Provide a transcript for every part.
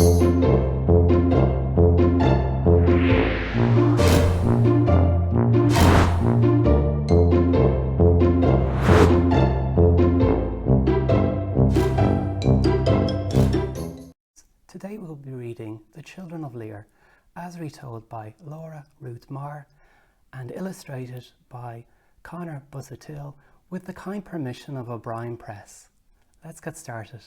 Today we'll be reading The Children of Lir, as retold by Laoghaire-Rathdown and illustrated by Conor Busuttil with the kind permission of O'Brien Press. Let's get started.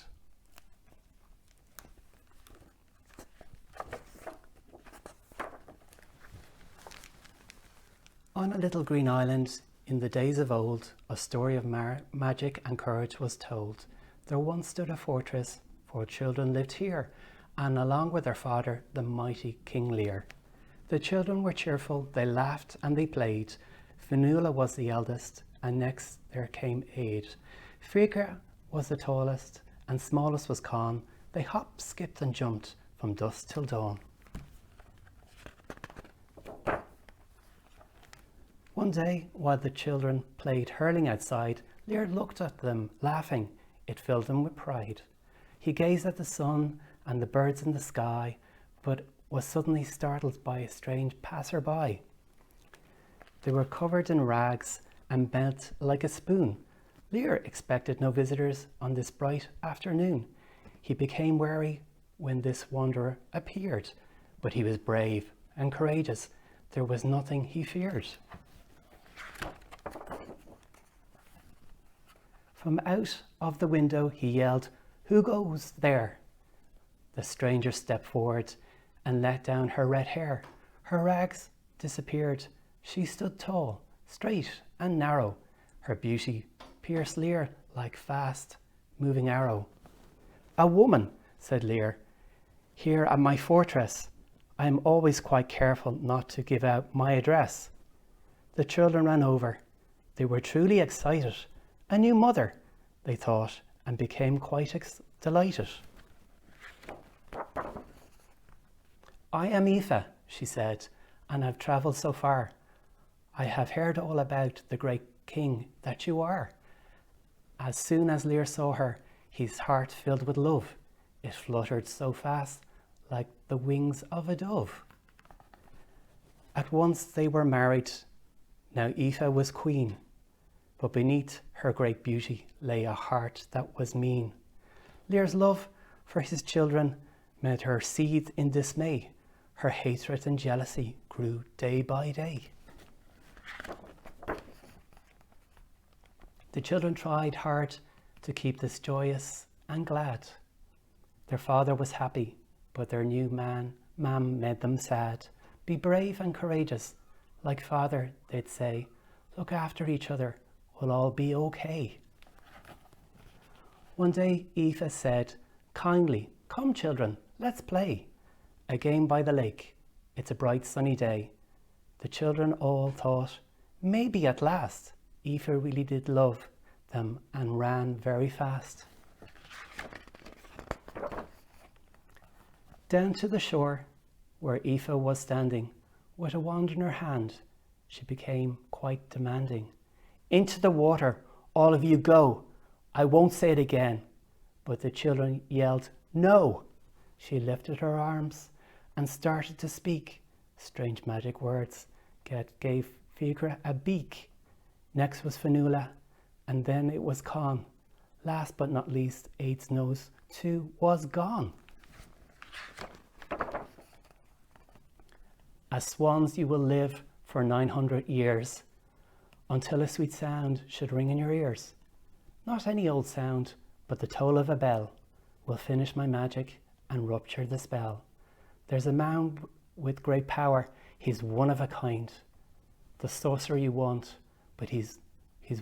On a little green island, in the days of old, a story of magic and courage was told. There once stood a fortress, 4 children lived here, and along with their father, the mighty King Lir. The children were cheerful, they laughed and they played. Fionnuala was the eldest, and next there came Aid. Fiacre was the tallest, and smallest was Con. They hopped, skipped and jumped from dusk till dawn. One day, while the children played hurling outside, Lir looked at them, laughing. It filled him with pride. He gazed at the sun and the birds in the sky, but was suddenly startled by a strange passer-by. They were covered in rags and bent like a spoon. Lir expected no visitors on this bright afternoon. He became wary when this wanderer appeared, but he was brave and courageous. There was nothing he feared. From out of the window he yelled, "Who goes there?" The stranger stepped forward and let down her red hair. Her rags disappeared. She stood tall, straight and narrow. Her beauty pierced Lir like fast-moving arrow. "A woman," said Lir, "here at my fortress. I am always quite careful not to give out my address." The children ran over. They were truly excited. A new mother, they thought, and became quite delighted. "I am Aoife," she said, "and have travelled so far. I have heard all about the great king that you are." As soon as Lir saw her, his heart filled with love. It fluttered so fast, like the wings of a dove. At once they were married. Now Aoife was queen, but beneath her great beauty lay a heart that was mean. Lir's love for his children made her seethe in dismay. Her hatred and jealousy grew day by day. The children tried hard to keep this joyous and glad. Their father was happy, but their new mam made them sad. "Be brave and courageous, like father," they'd say. "Look after each other, we'll all be okay." One day Aoife said kindly, "Come children, let's play a game by the lake. It's a bright sunny day." The children all thought, maybe at last Aoife really did love them, and ran very fast. Down to the shore, where Aoife was standing, with a wand in her hand, she became quite demanding. "Into the water, all of you go. I won't say it again." But the children yelled, "No!" She lifted her arms and started to speak. Strange magic words gave Fiacre a beak. Next was Fionnuala, and then it was Con. Last but not least, Aid's nose too was gone. As swans you will live for 900 years, until a sweet sound should ring in your ears. Not any old sound, but the toll of a bell will finish my magic and rupture the spell. There's a man with great power, he's one of a kind. The sorcerer you want, but he's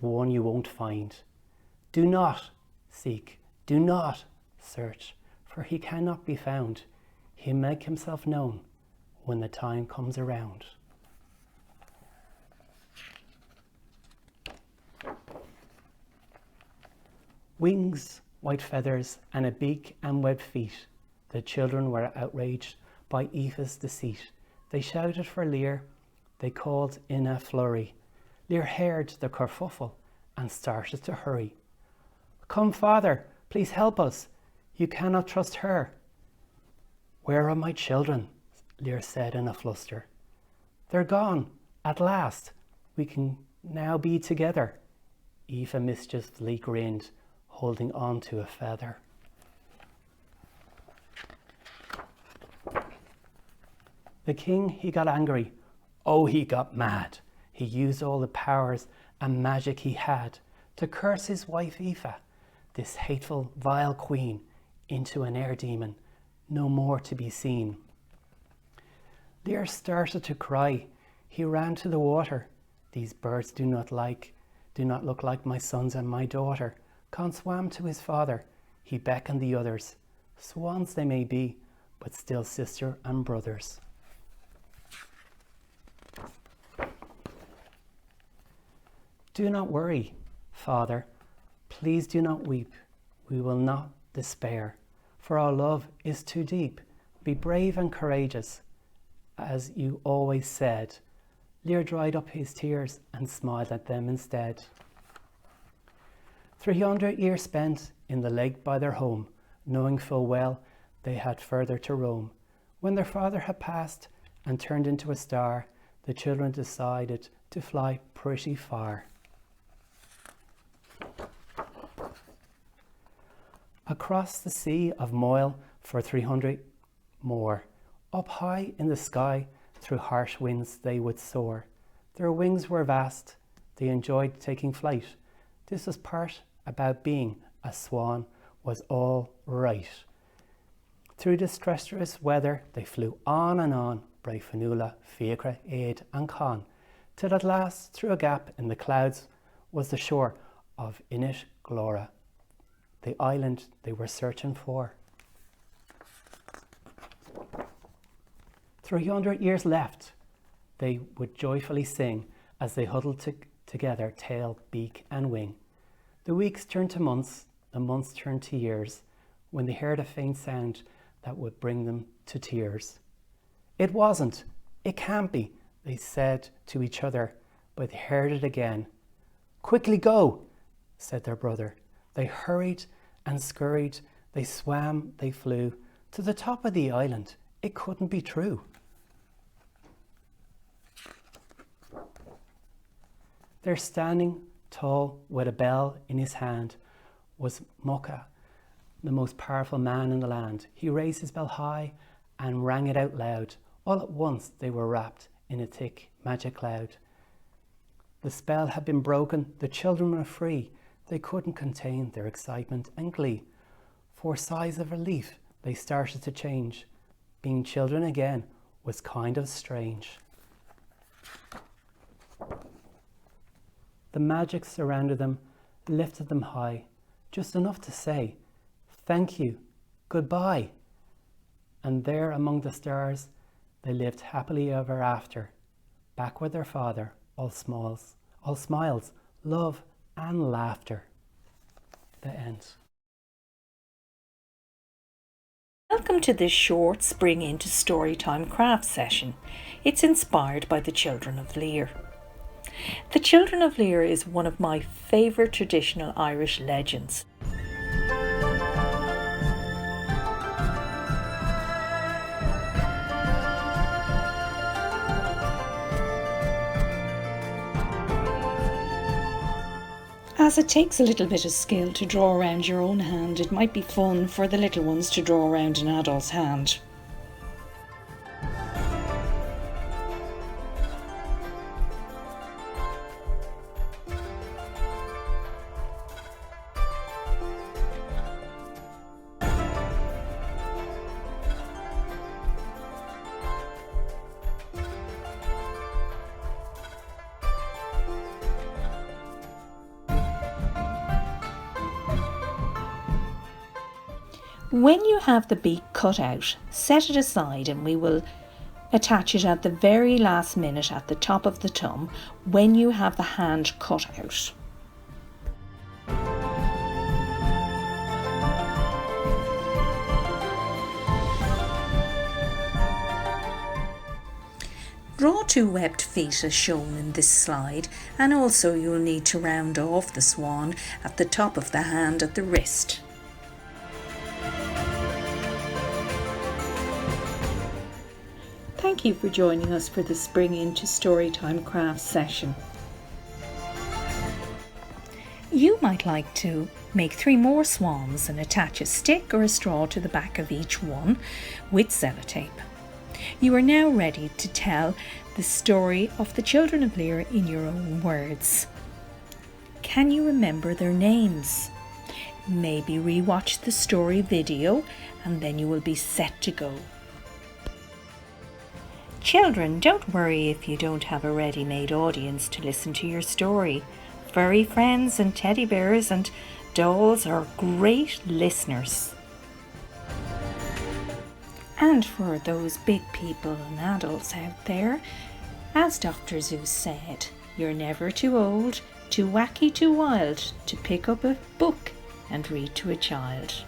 one you won't find. Do not seek, do not search, for he cannot be found. He'll make himself known when the time comes around. Wings, white feathers, and a beak and webbed feet. The children were outraged by Aoife's deceit. They shouted for Lir, they called in a flurry. Lir heard the kerfuffle and started to hurry. "Come, father, please help us. You cannot trust her." "Where are my children?" Lir said in a fluster. "They're gone, at last. We can now be together." Aoife mischievously grinned, holding on to a feather. The king, he got angry. Oh, he got mad. He used all the powers and magic he had to curse his wife Aoife, this hateful, vile queen, into an air demon, no more to be seen. Lir started to cry. He ran to the water. "These birds do not look like my sons and my daughter." Con swam to his father. He beckoned the others. Swans they may be, but still sister and brothers. "Do not worry, Father. Please do not weep. We will not despair, for our love is too deep. Be brave and courageous, as you always said." Lir dried up his tears and smiled at them instead. 300 years spent in the lake by their home, knowing full well they had further to roam. When their father had passed and turned into a star, the children decided to fly pretty far. Across the sea of Moyle for 300 more, up high in the sky, through harsh winds they would soar. Their wings were vast, they enjoyed taking flight. This was part about being a swan, was all right. Through this treacherous weather they flew on and on, brave Fanula, Fiacre, Aid and Con, till at last, through a gap in the clouds, was the shore of Inish Glora, the island they were searching for. 300 years left, they would joyfully sing as they huddled together, tail, beak and wing. The weeks turned to months, the months turned to years, when they heard a faint sound that would bring them to tears. "It wasn't, it can't be," they said to each other, but they heard it again. "Quickly go," said their brother. They hurried and scurried, they swam, they flew to the top of the island. It couldn't be true. There, standing tall with a bell in his hand, was Mocha, the most powerful man in the land. He raised his bell high and rang it out loud. All at once they were wrapped in a thick magic cloud. The spell had been broken, the children were free. They couldn't contain their excitement and glee. For sighs of relief they started to change. Being children again was kind of strange. The magic surrounded them, lifted them high, just enough to say, "Thank you, goodbye." And there among the stars, they lived happily ever after, back with their father, all smiles, love and laughter. The end. Welcome to this short Spring into Storytime craft session. It's inspired by the Children of Lir. The Children of Lir is one of my favourite traditional Irish legends. As it takes a little bit of skill to draw around your own hand, it might be fun for the little ones to draw around an adult's hand. When you have the beak cut out, set it aside and we will attach it at the very last minute at the top of the thumb when you have the hand cut out. Draw 2 webbed feet as shown in this slide, and also you'll need to round off the swan at the top of the hand at the wrist. Thank you for joining us for the Spring Into Storytime Crafts session. You might like to make 3 more swans and attach a stick or a straw to the back of each one with sellotape. You are now ready to tell the story of the Children of Lir in your own words. Can you remember their names? Maybe rewatch the story video and then you will be set to go. Children, don't worry if you don't have a ready-made audience to listen to your story. Furry friends and teddy bears and dolls are great listeners. And for those big people and adults out there, as Dr. Seuss said, you're never too old, too wacky, too wild to pick up a book and read to a child.